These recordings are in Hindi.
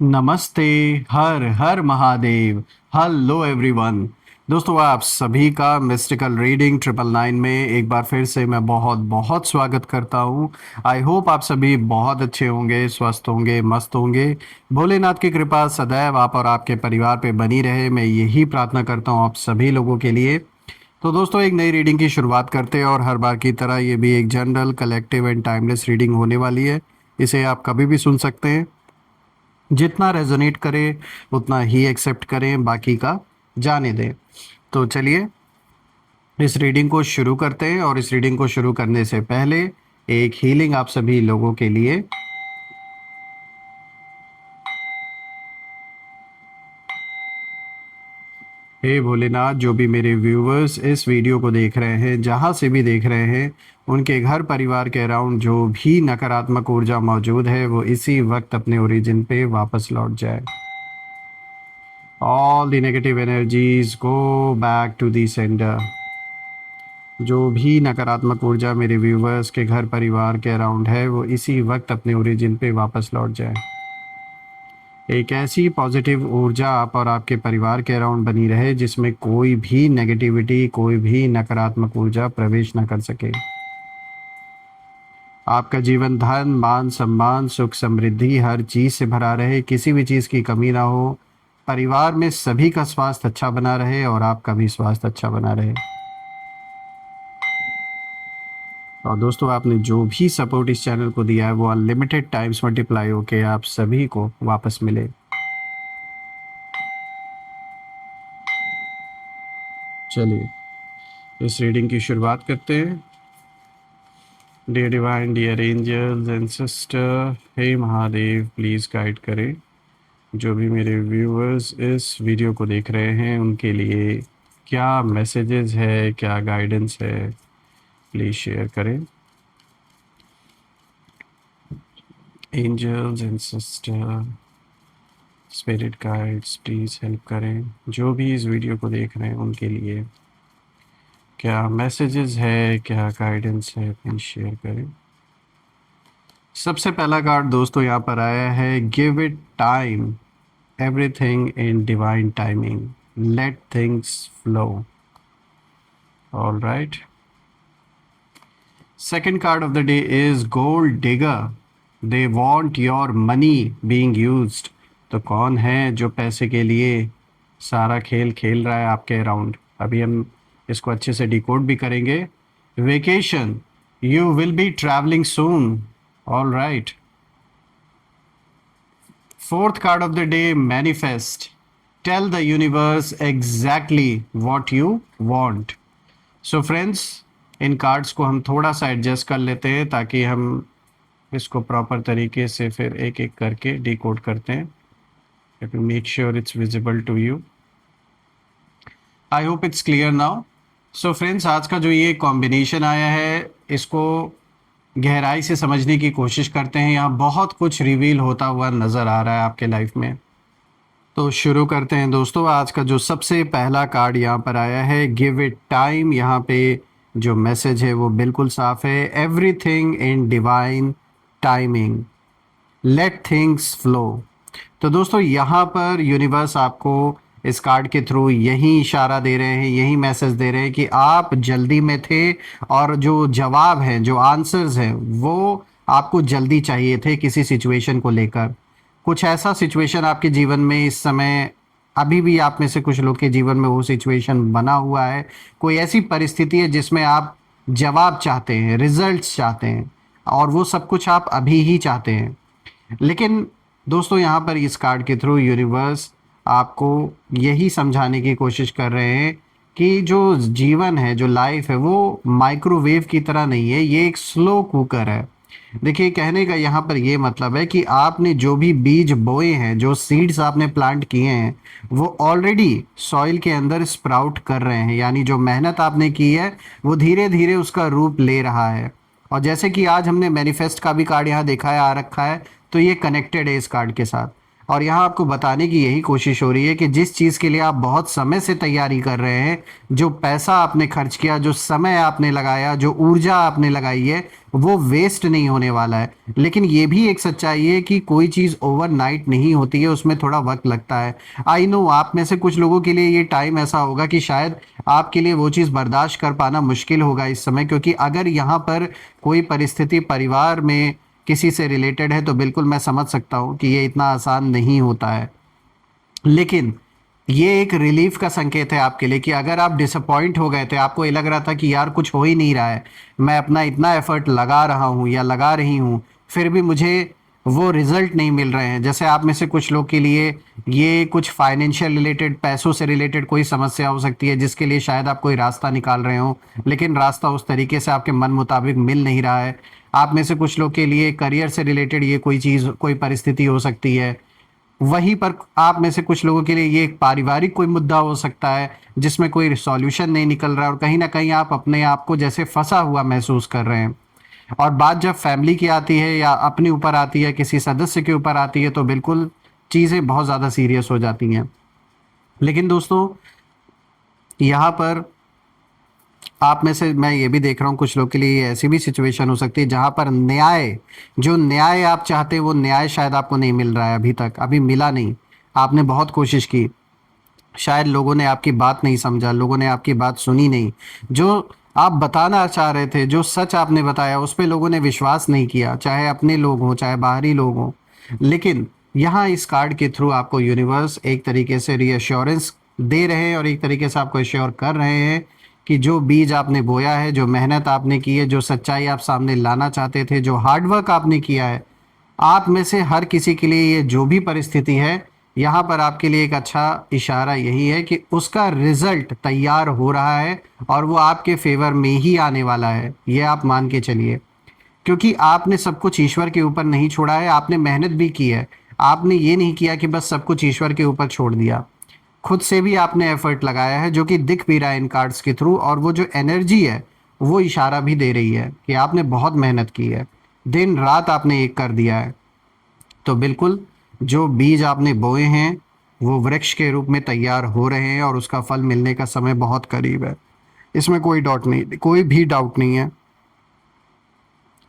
नमस्ते। हर हर महादेव। Hello everyone. दोस्तों, आप सभी का मिस्टिकल रीडिंग 999 में एक बार फिर से मैं बहुत बहुत स्वागत करता हूं। आई होप आप सभी बहुत अच्छे होंगे, स्वस्थ होंगे, मस्त होंगे। भोलेनाथ की कृपा सदैव आप और आपके परिवार पे बनी रहे, मैं यही प्रार्थना करता हूं आप सभी लोगों के लिए। तो दोस्तों, एक नई रीडिंग की शुरुआत करते हैं और हर बार की तरह ये भी एक general, collective and timeless reading होने वाली है। इसे आप कभी भी सुन सकते हैं। जितना रेजोनेट करे उतना ही एक्सेप्ट करें, बाकी का जाने दें। तो चलिए इस रीडिंग को शुरू करते हैं, और इस रीडिंग को शुरू करने से पहले एक हीलिंग आप सभी लोगों के लिए। हे भोलेनाथ, जो भी मेरे व्यूवर्स इस वीडियो को देख रहे हैं, जहाँ से भी देख रहे हैं, उनके घर परिवार के अराउंड जो भी नकारात्मक ऊर्जा मौजूद है वो इसी वक्त अपने ओरिजिन पे वापस लौट जाए। All the negative energies go back to the centre. जो भी नकारात्मक ऊर्जा मेरे व्यूवर्स के घर परिवार के अराउंड है वो इसी वक्त अपने ओरिजिन पे वापस लौट जाए। एक ऐसी पॉजिटिव ऊर्जा आप और आपके परिवार के अराउंड बनी रहे जिसमें कोई भी नेगेटिविटी, कोई भी नकारात्मक ऊर्जा प्रवेश न कर सके। आपका जीवन धन, मान, सम्मान, सुख, समृद्धि हर चीज से भरा रहे, किसी भी चीज की कमी ना हो। परिवार में सभी का स्वास्थ्य अच्छा बना रहे और आपका भी स्वास्थ्य अच्छा बना रहे। और दोस्तों, आपने जो भी सपोर्ट इस चैनल को दिया है वो अनलिमिटेड टाइम्स मल्टीप्लाई होके आप सभी को वापस मिले। चलिए इस रीडिंग की शुरुआत करते हैं। Dear divine, dear angels and sister, हे महादेव, प्लीज़ गाइड करें जो भी मेरे व्यूअर्स इस वीडियो को देख रहे हैं उनके लिए क्या मैसेजेस है, क्या गाइडेंस है, प्लीज़ शेयर करें। Angels and sister, spirit guides, please help करें जो भी इस वीडियो को देख रहे हैं उनके लिए क्या मैसेजेस है, क्या गाइडेंस है, प्लीज़ शेयर करें। सबसे पहला कार्ड दोस्तों यहाँ पर आया है, give it time, everything in divine timing, let things flow. All right. Second card of the day is gold digger, they want your money being used. तो कौन है जो पैसे के लिए सारा खेल खेल रहा है आपके अराउंड? अभी हम इसको अच्छे से डिकोड भी करेंगे। Vacation, you will be travelling soon. All right. Fourth card of the day, manifest, tell the universe exactly what you want. So friends, इन कार्ड्स को हम थोड़ा सा एडजस्ट कर लेते हैं ताकि हम इसको प्रॉपर तरीके से फिर एक एक करके डिकोड करते हैं। Let me make sure it's visible to you. I hope it's clear now. So friends, आज का जो ये कॉम्बिनेशन आया है इसको गहराई से समझने की कोशिश करते हैं। यहाँ बहुत कुछ रिवील होता हुआ नज़र आ रहा है आपके लाइफ में। तो शुरू करते हैं दोस्तों। आज का जो सबसे पहला कार्ड यहाँ पर आया है, गिव इट टाइम। यहाँ पे जो मैसेज है वो बिल्कुल साफ है, everything in divine timing, let things flow. तो दोस्तों, यहाँ पर यूनिवर्स आपको इस कार्ड के थ्रू यही इशारा दे रहे हैं, यही मैसेज दे रहे हैं कि आप जल्दी में थे और जो जवाब हैं, जो आंसर्स हैं, वो आपको जल्दी चाहिए थे किसी सिचुएशन को लेकर। कुछ ऐसा सिचुएशन आपके जीवन में इस समय, अभी भी आप में से कुछ लोग के जीवन में वो सिचुएशन बना हुआ है। कोई ऐसी परिस्थिति है जिसमें आप जवाब चाहते हैं, रिजल्ट्स चाहते हैं, और वो सब कुछ आप अभी ही चाहते हैं। लेकिन दोस्तों, यहाँ पर इस कार्ड के थ्रू यूनिवर्स आपको यही समझाने की कोशिश कर रहे हैं कि जो जीवन है, जो लाइफ है, वो माइक्रोवेव की तरह नहीं है, ये एक स्लो कुकर है। देखिए, कहने का यहाँ पर ये मतलब है कि आपने जो भी बीज बोए हैं, जो सीड्स आपने प्लांट किए हैं, वो ऑलरेडी सॉइल के अंदर स्प्राउट कर रहे हैं। यानी जो मेहनत आपने की है वो धीरे धीरे उसका रूप ले रहा है। और जैसे कि आज हमने मैनिफेस्ट का भी कार्ड यहाँ देखा है, आ रखा है, तो ये कनेक्टेड है इस कार्ड के साथ। और यहाँ आपको बताने की यही कोशिश हो रही है कि जिस चीज़ के लिए आप बहुत समय से तैयारी कर रहे हैं, जो पैसा आपने खर्च किया, जो समय आपने लगाया, जो ऊर्जा आपने लगाई है, वो वेस्ट नहीं होने वाला है। लेकिन ये भी एक सच्चाई है कि कोई चीज़ ओवरनाइट नहीं होती है, उसमें थोड़ा वक्त लगता है। आई नो आप में से कुछ लोगों के लिए ये टाइम ऐसा होगा कि शायद आपके लिए वो चीज़ बर्दाश्त कर पाना मुश्किल होगा इस समय, क्योंकि अगर यहाँ पर कोई परिस्थिति परिवार में किसी से रिलेटेड है तो बिल्कुल मैं समझ सकता हूँ कि ये इतना आसान नहीं होता है। लेकिन ये एक रिलीफ का संकेत है आपके लिए कि अगर आप डिसअपॉइंट हो गए थे, आपको ये लग रहा था कि यार कुछ हो ही नहीं रहा है, मैं अपना इतना एफर्ट लगा रहा हूँ या लगा रही हूँ, फिर भी मुझे वो रिजल्ट नहीं मिल रहे हैं। जैसे आप में से कुछ लोग के लिए ये कुछ फाइनेंशियल रिलेटेड, पैसों से रिलेटेड कोई समस्या हो सकती है जिसके लिए शायद आप कोई रास्ता निकाल रहे हो, लेकिन रास्ता उस तरीके से आपके मन मुताबिक मिल नहीं रहा है। आप में से कुछ लोग के लिए करियर से रिलेटेड ये कोई चीज़, कोई परिस्थिति हो सकती है। वहीं पर आप में से कुछ लोगों के लिए ये एक पारिवारिक कोई मुद्दा हो सकता है जिसमें कोई सॉल्यूशन नहीं निकल रहा है और कहीं ना कहीं आप अपने आप को जैसे फंसा हुआ महसूस कर रहे हैं। और बात जब फैमिली की आती है या अपने ऊपर आती है, किसी सदस्य के ऊपर आती है, तो बिल्कुल चीज़ें बहुत ज़्यादा सीरियस हो जाती हैं। लेकिन दोस्तों यहाँ पर आप में से मैं ये भी देख रहा हूँ कुछ लोग के लिए ऐसी भी सिचुएशन हो सकती है जहाँ पर न्याय, जो न्याय आप चाहते हैं वो न्याय शायद आपको नहीं मिल रहा है, अभी तक अभी मिला नहीं। आपने बहुत कोशिश की, शायद लोगों ने आपकी बात नहीं समझा, लोगों ने आपकी बात सुनी नहीं। जो आप बताना चाह रहे थे, जो सच आपने बताया, उस पे लोगों ने विश्वास नहीं किया, चाहे अपने लोग हों चाहे बाहरी लोग हों। लेकिन यहाँ इस कार्ड के थ्रू आपको यूनिवर्स एक तरीके से रीअश्योरेंस दे रहे हैं और एक तरीके से आपको एश्योर कर रहे हैं कि जो बीज आपने बोया है, जो मेहनत आपने की है, जो सच्चाई आप सामने लाना चाहते थे, जो हार्डवर्क आपने किया है, आप में से हर किसी के लिए ये जो भी परिस्थिति है, यहाँ पर आपके लिए एक अच्छा इशारा यही है कि उसका रिजल्ट तैयार हो रहा है और वो आपके फेवर में ही आने वाला है, ये आप मान के चलिए। क्योंकि आपने सब कुछ ईश्वर के ऊपर नहीं छोड़ा है, आपने मेहनत भी की है। आपने ये नहीं किया कि बस सब कुछ ईश्वर के ऊपर छोड़ दिया, खुद से भी आपने एफर्ट लगाया है, जो कि दिख भी रहा है इन कार्ड्स के थ्रू। और वो जो एनर्जी है वो इशारा भी दे रही है कि आपने बहुत मेहनत की है, दिन रात आपने एक कर दिया है। तो बिल्कुल जो बीज आपने बोए हैं वो वृक्ष के रूप में तैयार हो रहे हैं और उसका फल मिलने का समय बहुत करीब है, इसमें कोई डाउट नहीं, कोई भी डाउट नहीं है।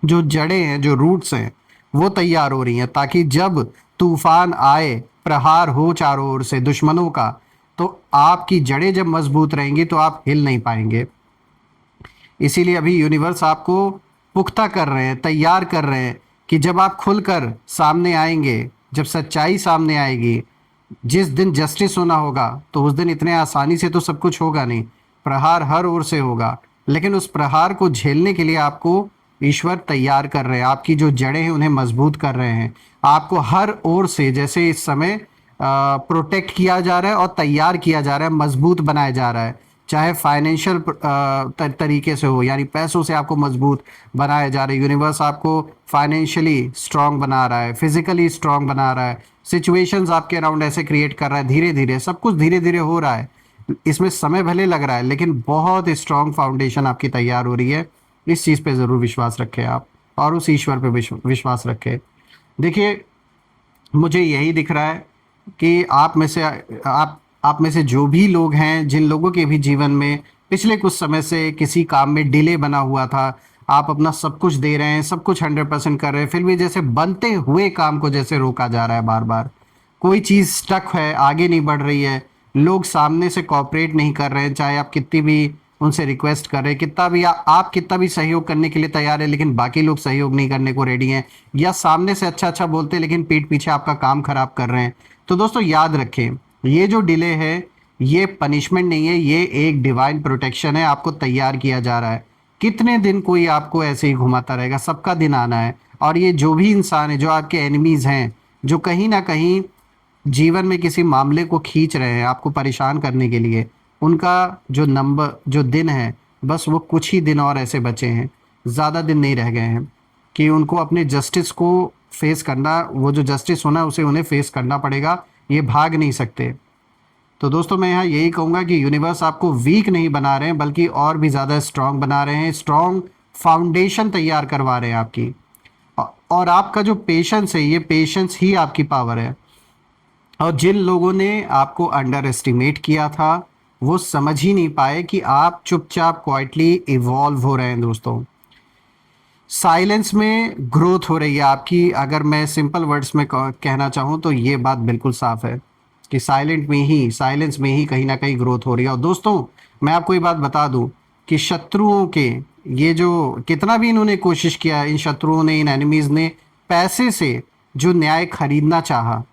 जो जड़ें हैं, जो रूट्स हैं, वो तैयार हो रही हैं ताकि जब तूफान आए, प्रहार हो चारों ओर से दुश्मनों का, तो आपकी जड़ें जब मजबूत रहेंगी तो आप हिल नहीं पाएंगे। इसीलिए अभी यूनिवर्स आपको पुख्ता कर रहे हैं, तैयार कर रहे हैं कि जब आप खुलकर सामने आएंगे, जब सच्चाई सामने आएगी, जिस दिन जस्टिस होना होगा, तो उस दिन इतने आसानी से तो सब कुछ होगा नहीं, प्रहार हर ओर से होगा। लेकिन उस प्रहार को झेलने के लिए आपको ईश्वर तैयार कर रहे हैं, आपकी जो जड़ें हैं उन्हें मजबूत कर रहे हैं। आपको हर ओर से जैसे इस समय प्रोटेक्ट किया जा रहा है और तैयार किया जा रहा है, मजबूत बनाया जा रहा है। चाहे फाइनेंशियल तरीके से हो, यानी पैसों से आपको मजबूत बनाया जा रहा है। यूनिवर्स आपको फाइनेंशियली स्ट्रांग बना रहा है, फिजिकली स्ट्रांग बना रहा है, सिचुएशंस आपके अराउंड ऐसे क्रिएट कर रहा है। धीरे धीरे सब कुछ धीरे धीरे हो रहा है, इसमें समय भले लग रहा है लेकिन बहुत स्ट्रांग फाउंडेशन आपकी तैयार हो रही है। इस चीज़ पे ज़रूर विश्वास रखें आप, और उस ईश्वर पे विश्वास रखें। देखिए, मुझे यही दिख रहा है कि आप में से जो भी लोग हैं, जिन लोगों के भी जीवन में पिछले कुछ समय से किसी काम में डिले बना हुआ था, आप अपना सब कुछ दे रहे हैं, सब कुछ 100% कर रहे हैं, फिर भी जैसे बनते हुए काम को जैसे रोका जा रहा है बार बार, कोई चीज़ स्टक है, आगे नहीं बढ़ रही है, लोग सामने से कॉपरेट नहीं कर रहे हैं, चाहे आप कितनी भी उनसे रिक्वेस्ट कर रहे हैं, कितना भी आप कितना भी सहयोग करने के लिए तैयार है, लेकिन बाकी लोग सहयोग नहीं करने को रेडी हैं, या सामने से अच्छा अच्छा बोलते हैं लेकिन पीठ पीछे आपका काम खराब कर रहे हैं। तो दोस्तों याद रखें, ये जो डिले है ये पनिशमेंट नहीं है, ये एक डिवाइन प्रोटेक्शन है, आपको तैयार किया जा रहा है। कितने दिन कोई आपको ऐसे ही घुमाता रहेगा, सबका दिन आना है। और ये जो भी इंसान है, जो आपके एनिमीज हैं, जो कहीं ना कहीं जीवन में किसी मामले को खींच रहे हैं आपको परेशान करने के लिए, उनका जो नंबर, जो दिन है, बस वो कुछ ही दिन और ऐसे बचे हैं, ज़्यादा दिन नहीं रह गए हैं कि उनको अपने जस्टिस को फेस करना, वो जो जस्टिस होना उसे उन्हें फेस करना पड़ेगा, ये भाग नहीं सकते। तो दोस्तों मैं यहाँ यही कहूँगा कि यूनिवर्स आपको वीक नहीं बना रहे हैं, बल्कि और भी ज़्यादा स्ट्रांग बना रहे हैं, स्ट्रांग फाउंडेशन तैयार करवा रहे हैं आपकी। और आपका जो पेशेंस है, ये पेशेंस ही आपकी पावर है। और जिन लोगों ने आपको अंडर एस्टिमेट किया था, वो समझ ही नहीं पाए कि आप चुपचाप क्वाइटली इवॉल्व हो रहे हैं दोस्तों। साइलेंस में ग्रोथ हो रही है आपकी। अगर मैं सिंपल वर्ड्स में कहना चाहूँ तो ये बात बिल्कुल साफ है कि साइलेंस में ही कहीं ना कहीं ग्रोथ हो रही है। और दोस्तों, मैं आपको ये बात बता दूं कि शत्रुओं के, ये जो कितना भी इन्होंने कोशिश किया, इन शत्रुओं ने, इन एनिमीज ने पैसे से जो न्याय खरीदना चाहा,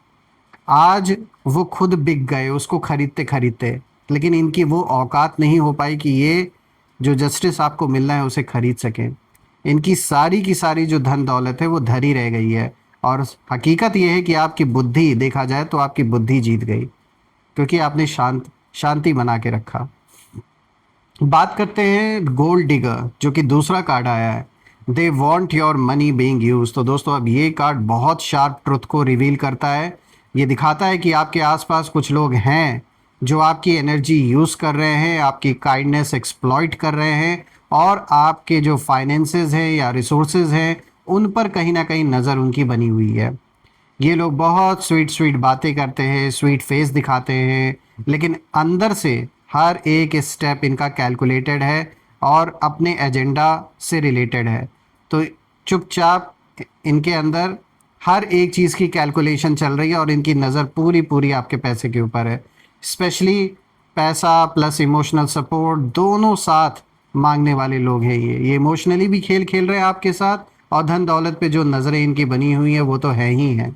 आज वो खुद बिक गए उसको खरीदते खरीदते। लेकिन इनकी वो औकात नहीं हो पाई कि ये जो जस्टिस आपको मिलना है उसे खरीद सकें। इनकी सारी की सारी जो धन दौलत है वो धरी रह गई है। और हकीकत ये है कि आपकी बुद्धि, देखा जाए तो आपकी बुद्धि जीत गई, क्योंकि आपने शांति बना के रखा। बात करते हैं गोल्ड डिगर, जो कि दूसरा कार्ड आया है। They want your money being use. तो दोस्तों, अब ये कार्ड बहुत शार्प ट्रुथ को रिवील करता है। ये दिखाता है कि आपके आसपास कुछ लोग हैं जो आपकी एनर्जी यूज़ कर रहे हैं, आपकी काइंडनेस एक्सप्लॉइट कर रहे हैं, और आपके जो फाइनेंसेस हैं या रिसोर्सेज हैं उन पर कहीं ना कहीं नज़र उनकी बनी हुई है। ये लोग बहुत स्वीट स्वीट बातें करते हैं, स्वीट फेस दिखाते हैं, लेकिन अंदर से हर एक स्टेप इनका कैलकुलेटेड है और अपने एजेंडा से रिलेटेड है। तो चुपचाप इनके अंदर हर एक चीज़ की कैलकुलेशन चल रही है और इनकी नज़र पूरी पूरी आपके पैसे के ऊपर है। स्पेशली पैसा प्लस इमोशनल सपोर्ट दोनों साथ मांगने वाले लोग हैं। ये इमोशनली भी खेल खेल रहे हैं आपके साथ, और धन दौलत पे जो नज़रें इनकी बनी हुई है वो तो है ही है।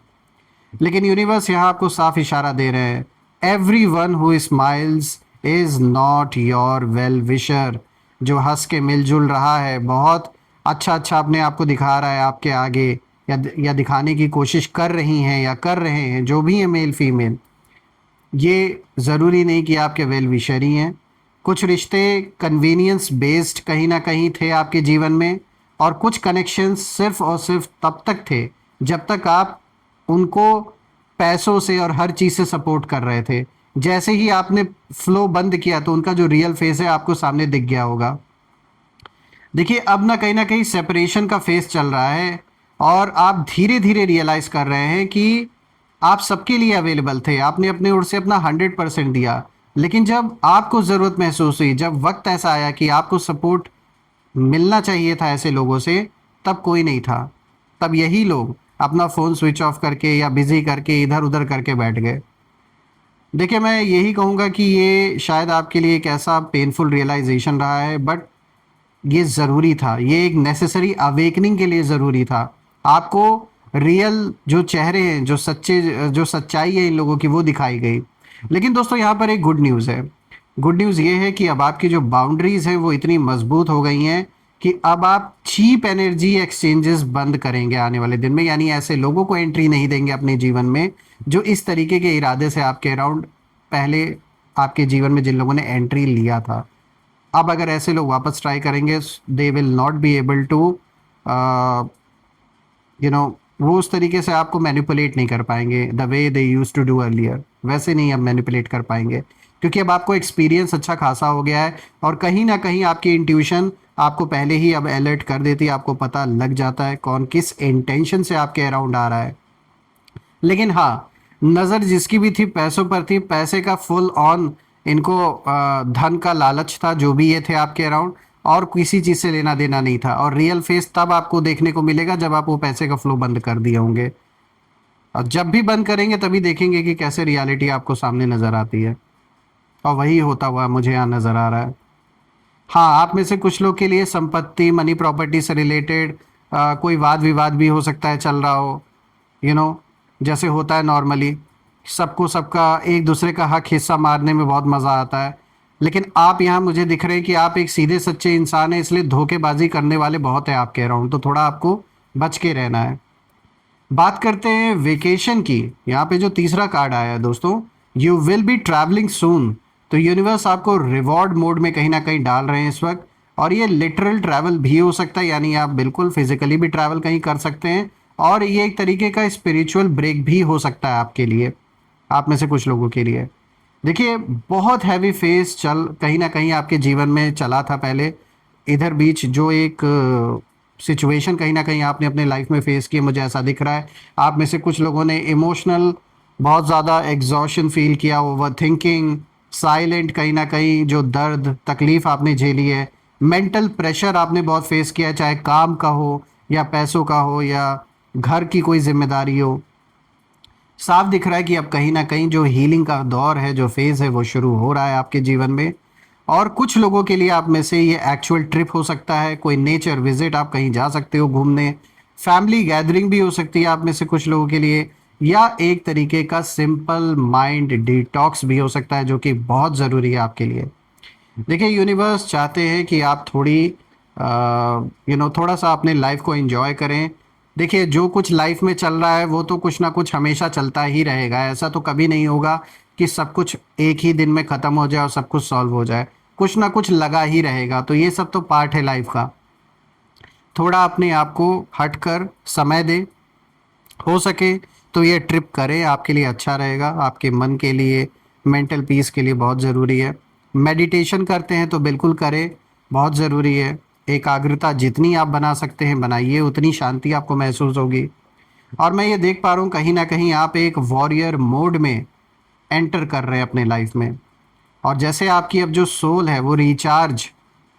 लेकिन यूनिवर्स यहाँ आपको साफ इशारा दे रहे हैं, every one who smiles is not your well wisher. जो हंस के मिलजुल रहा है, बहुत अच्छा अच्छा अपने आप को दिखा रहा है आपके आगे, या दिखाने की कोशिश कर रही हैं या कर रहे हैं, जो भी है मेल फीमेल, ये ज़रूरी नहीं कि आपके वेल विशर ही हैं। कुछ रिश्ते कन्वीनियंस बेस्ड कहीं ना कहीं थे आपके जीवन में, और कुछ कनेक्शंस सिर्फ और सिर्फ तब तक थे जब तक आप उनको पैसों से और हर चीज़ से सपोर्ट कर रहे थे। जैसे ही आपने फ्लो बंद किया तो उनका जो रियल फेस है आपको सामने दिख गया होगा। देखिए, अब ना कहीं सेपरेशन का फेस चल रहा है, और आप धीरे धीरे रियलाइज कर रहे हैं कि आप सबके लिए अवेलेबल थे, आपने अपने ओर से अपना 100% दिया। लेकिन जब आपको ज़रूरत महसूस हुई, जब वक्त ऐसा आया कि आपको सपोर्ट मिलना चाहिए था ऐसे लोगों से, तब कोई नहीं था। तब यही लोग अपना फ़ोन स्विच ऑफ करके या बिज़ी करके इधर उधर करके बैठ गए। देखिए, मैं यही कहूँगा कि ये शायद आपके लिए एक ऐसा पेनफुल रियलाइजेशन रहा है, बट ये ज़रूरी था। ये एक नेसेसरी अवेकनिंग के लिए ज़रूरी था। आपको रियल जो चेहरे हैं, जो सच्चाई है इन लोगों की, वो दिखाई गई। लेकिन दोस्तों, यहाँ पर एक गुड न्यूज़ है। गुड न्यूज़ ये है कि अब आपकी जो बाउंड्रीज़ हैं वो इतनी मजबूत हो गई हैं कि अब आप चीप एनर्जी एक्सचेंजेस बंद करेंगे आने वाले दिन में। यानी ऐसे लोगों को एंट्री नहीं देंगे अपने जीवन में जो इस तरीके के इरादे से आपके अराउंड पहले आपके जीवन में जिन लोगों ने एंट्री लिया था। अब अगर ऐसे लोग वापस ट्राई करेंगे, they will not be able to वो उस तरीके से आपको मैनिपुलेट नहीं कर पाएंगे the way they use to do earlier. वैसे नहीं अब मैनिपुलेट कर पाएंगे, क्योंकि अब आपको एक्सपीरियंस अच्छा खासा हो गया है, और कहीं ना कहीं आपकी इंट्यूशन आपको पहले ही अब अलर्ट कर देती है। आपको पता लग जाता है कौन किस इंटेंशन से आपके अराउंड आ रहा है। लेकिन हाँ, नज़र जिसकी भी थी पैसों पर थी, पैसे का फुल ऑन इनको धन का लालच था, जो भी ये थे आपके अराउंड, और किसी चीज़ से लेना देना नहीं था। और रियल फेस तब आपको देखने को मिलेगा जब आप वो पैसे का फ्लो बंद कर दिए होंगे, और जब भी बंद करेंगे तभी देखेंगे कि कैसे रियलिटी आपको सामने नज़र आती है। और वही होता हुआ मुझे यहाँ नज़र आ रहा है। हाँ, आप में से कुछ लोग के लिए संपत्ति, मनी प्रॉपर्टी से रिलेटेड कोई वाद विवाद भी हो सकता है चल रहा हो। यू नो जैसे होता है नॉर्मली, सबको सबका एक दूसरे का हक हिस्सा मारने में बहुत मज़ा आता है। लेकिन आप यहाँ मुझे दिख रहे हैं कि आप एक सीधे सच्चे इंसान हैं, इसलिए धोखेबाजी करने वाले बहुत है आपके अराउंड, तो थोड़ा आपको बच के रहना है। बात करते हैं वेकेशन की। यहाँ पे जो तीसरा कार्ड आया है दोस्तों, यू विल बी ट्रैवलिंग सून। तो यूनिवर्स आपको रिवॉर्ड मोड में कहीं ना कहीं डाल रहे हैं इस वक्त, और ये लिटरल ट्रैवल भी हो सकता है, यानी आप बिल्कुल फिजिकली भी ट्रैवल कहीं कर सकते हैं, और ये एक तरीके का स्पिरिचुअल ब्रेक भी हो सकता है आपके लिए, आप में से कुछ लोगों के लिए। देखिए, बहुत हैवी फेस चल कहीं ना कहीं आपके जीवन में चला था पहले। इधर बीच जो एक सिचुएशन कहीं ना कहीं आपने अपने लाइफ में फेस की, मुझे ऐसा दिख रहा है। आप में से कुछ लोगों ने इमोशनल बहुत ज़्यादा एग्जॉशन फील किया, ओवर थिंकिंग, साइलेंट कहीं ना कहीं जो दर्द तकलीफ़ आपने झेली है, मेंटल प्रेशर आपने बहुत फेस किया है, चाहे काम का हो या पैसों का हो या घर की कोई जिम्मेदारी हो। साफ दिख रहा है कि अब कहीं ना कहीं जो हीलिंग का दौर है, जो फेज़ है, वो शुरू हो रहा है आपके जीवन में। और कुछ लोगों के लिए आप में से ये एक्चुअल ट्रिप हो सकता है, कोई नेचर विजिट, आप कहीं जा सकते हो घूमने, फैमिली गैदरिंग भी हो सकती है आप में से कुछ लोगों के लिए, या एक तरीके का सिंपल माइंड डिटॉक्स भी हो सकता है, जो कि बहुत ज़रूरी है आपके लिए। देखिए, यूनिवर्स चाहते हैं कि आप थोड़ी थोड़ा सा अपने लाइफ को एंजॉय करें। देखिए, जो कुछ लाइफ में चल रहा है वो तो कुछ ना कुछ हमेशा चलता ही रहेगा, ऐसा तो कभी नहीं होगा कि सब कुछ एक ही दिन में ख़त्म हो जाए और सब कुछ सॉल्व हो जाए। कुछ ना कुछ लगा ही रहेगा, तो ये सब तो पार्ट है लाइफ का। थोड़ा अपने आप को हटकर समय दें, हो सके तो ये ट्रिप करें, आपके लिए अच्छा रहेगा, आपके मन के लिए, मेंटल पीस के लिए बहुत ज़रूरी है। मेडिटेशन करते हैं तो बिल्कुल करें, बहुत ज़रूरी है। एकाग्रता जितनी आप बना सकते हैं बनाइए, उतनी शांति आपको महसूस होगी। और मैं ये देख पा रहा हूँ कहीं ना कहीं आप एक वॉरियर मोड में एंटर कर रहे हैं अपने लाइफ में। और जैसे आपकी अब जो सोल है वो रिचार्ज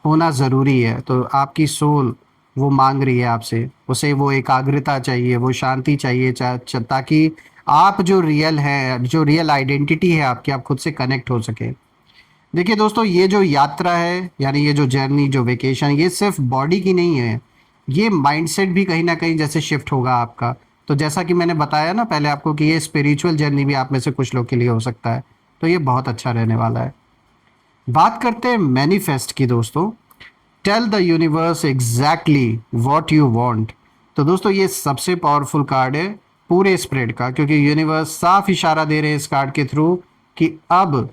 होना ज़रूरी है, तो आपकी सोल वो मांग रही है आपसे, उसे वो एकाग्रता चाहिए, वो शांति चाहिए, ताकि आप जो रियल है, जो रियल आइडेंटिटी है आपकी, आप खुद से कनेक्ट हो सके। देखिए दोस्तों, ये जो यात्रा है, यानी ये जो जर्नी, जो वेकेशन, ये सिर्फ बॉडी की नहीं है, ये माइंडसेट भी कहीं ना कहीं जैसे शिफ्ट होगा आपका। तो जैसा कि मैंने बताया ना पहले आपको कि ये स्पिरिचुअल जर्नी भी आप में से कुछ लोग के लिए हो सकता है, तो ये बहुत अच्छा रहने वाला है। बात करते हैं मैनिफेस्ट की दोस्तों। Tell the universe exactly what you want. तो दोस्तों, ये सबसे पावरफुल कार्ड है पूरे स्प्रेड का, क्योंकि यूनिवर्स साफ इशारा दे रहे हैं इस कार्ड के थ्रू कि अब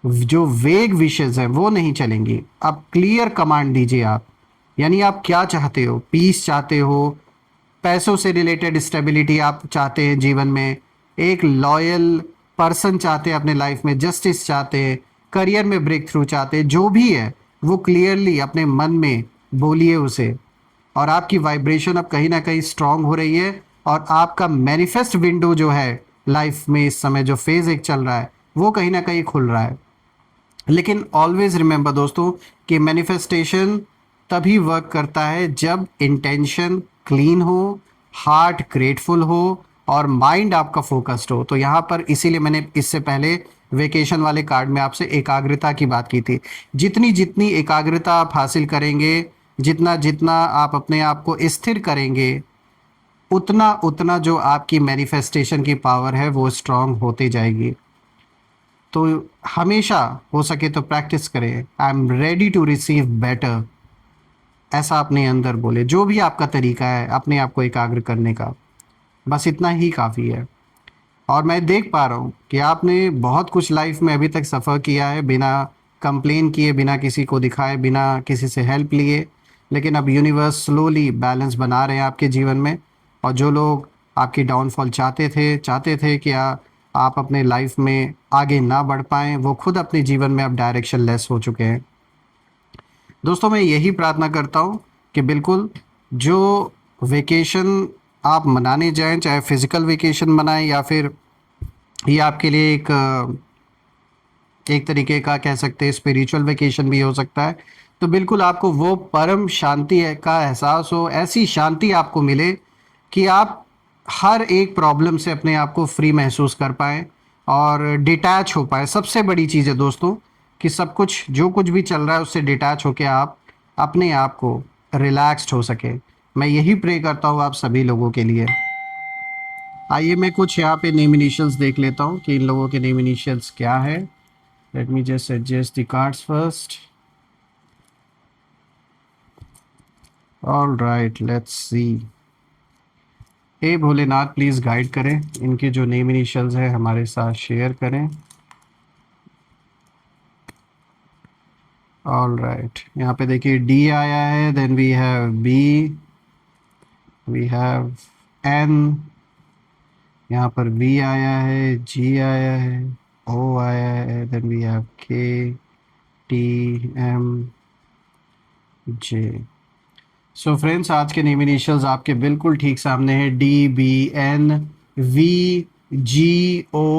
जो वेग विशेज हैं वो नहीं चलेंगी, अब क्लियर कमांड दीजिए आप। यानी आप क्या चाहते हो, पीस चाहते हो, पैसों से रिलेटेड स्टेबिलिटी आप चाहते हैं जीवन में, एक लॉयल पर्सन चाहते हैं अपने लाइफ में, जस्टिस चाहते हैं, करियर में ब्रेक थ्रू चाहते हैं, जो भी है वो क्लियरली अपने मन में बोलिए उसे। और आपकी वाइब्रेशन अब कहीं ना कहीं स्ट्रांग हो रही है, और आपका मैनिफेस्ट विंडो जो है लाइफ में इस समय जो फेज एक चल रहा है वो कहीं ना कहीं खुल रहा है। लेकिन ऑलवेज रिमेंबर दोस्तों कि मैनिफेस्टेशन तभी वर्क करता है जब इंटेंशन क्लीन हो, हार्ट ग्रेटफुल हो, और माइंड आपका फोकस्ड हो। तो यहाँ पर इसीलिए मैंने इससे पहले वेकेशन वाले कार्ड में आपसे एकाग्रता की बात की थी। जितनी जितनी एकाग्रता आप हासिल करेंगे, जितना जितना आप अपने आप को स्थिर करेंगे, उतना उतना जो आपकी मैनिफेस्टेशन की पावर है वो स्ट्रांग होती जाएगी। तो हमेशा हो सके तो प्रैक्टिस करें, I am ready to receive better, ऐसा अपने अंदर बोले। जो भी आपका तरीका है अपने आप को एकाग्र करने का, बस इतना ही काफ़ी है। और मैं देख पा रहा हूँ कि आपने बहुत कुछ लाइफ में अभी तक सफ़र किया है, बिना कंप्लेन किए, बिना किसी को दिखाए, बिना किसी से हेल्प लिए। लेकिन अब यूनिवर्स स्लोली बैलेंस बना रहे हैं आपके जीवन में। और जो लोग आपकी डाउनफॉल चाहते थे कि आप अपने लाइफ में आगे ना बढ़ पाएँ, वो खुद अपने जीवन में अब डायरेक्शन लेस हो चुके हैं। दोस्तों, मैं यही प्रार्थना करता हूँ कि बिल्कुल जो वेकेशन आप मनाने जाएं, चाहे फिज़िकल वेकेशन मनाएं या फिर ये आपके लिए एक तरीके का कह सकते हैं स्पिरिचुअल वेकेशन भी हो सकता है, तो बिल्कुल आपको वो परम शांति का एहसास हो, ऐसी शांति आपको मिले कि आप हर एक प्रॉब्लम से अपने आप को फ्री महसूस कर पाएँ और डिटैच हो पाएँ। सबसे बड़ी चीज़ है दोस्तों कि सब कुछ जो कुछ भी चल रहा है उससे डिटैच होके आप अपने आप को रिलैक्स्ड हो सके। मैं यही प्रे करता हूँ आप सभी लोगों के लिए। आइए मैं कुछ यहाँ पे नेम इनिशियल्स देख लेता हूँ कि इन लोगों के नेम इनिशियल्स क्या है। Let me just adjust the cards first. All right, let's see. हे भोलेनाथ, प्लीज़ गाइड करें, इनके जो नेम इनिशियल्स है हमारे साथ शेयर करें। ऑल राइट, यहाँ पे देखिए डी आया है, then we have B, we have N, यहाँ पर वी आया है, जी आया है, ओ आया है, then we have K, T, M, J. So friends, आज के नेम इनिशियल्स आपके बिल्कुल ठीक सामने है, D, B, N, V, GOMTKJ।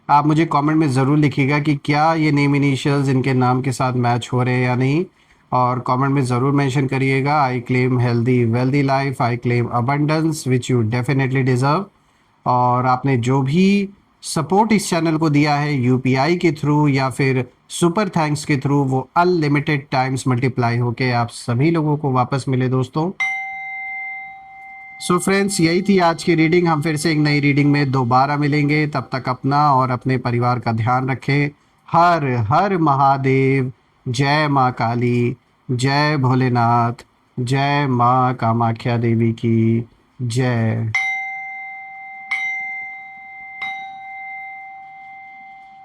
आप मुझे कमेंट में ज़रूर लिखिएगा कि क्या ये नेम इनिशियल्स इनके नाम के साथ मैच हो रहे हैं या नहीं, और कमेंट में ज़रूर मेंशन करिएगा। I claim healthy wealthy life, I claim abundance which you definitely deserve. और आपने जो भी सपोर्ट इस चैनल को दिया है यूपीआई के थ्रू या फिर सुपर थैंक्स के थ्रू, वो अनलिमिटेड टाइम्स मल्टीप्लाई होके आप सभी लोगों को वापस मिले दोस्तों। सो फ्रेंड्स, यही थी आज की रीडिंग। हम फिर से एक नई रीडिंग में दोबारा मिलेंगे। तब तक अपना और अपने परिवार का ध्यान रखें। हर हर महादेव। जय माँ काली, जय भोलेनाथ, जय माँ कामाख्या देवी की जय।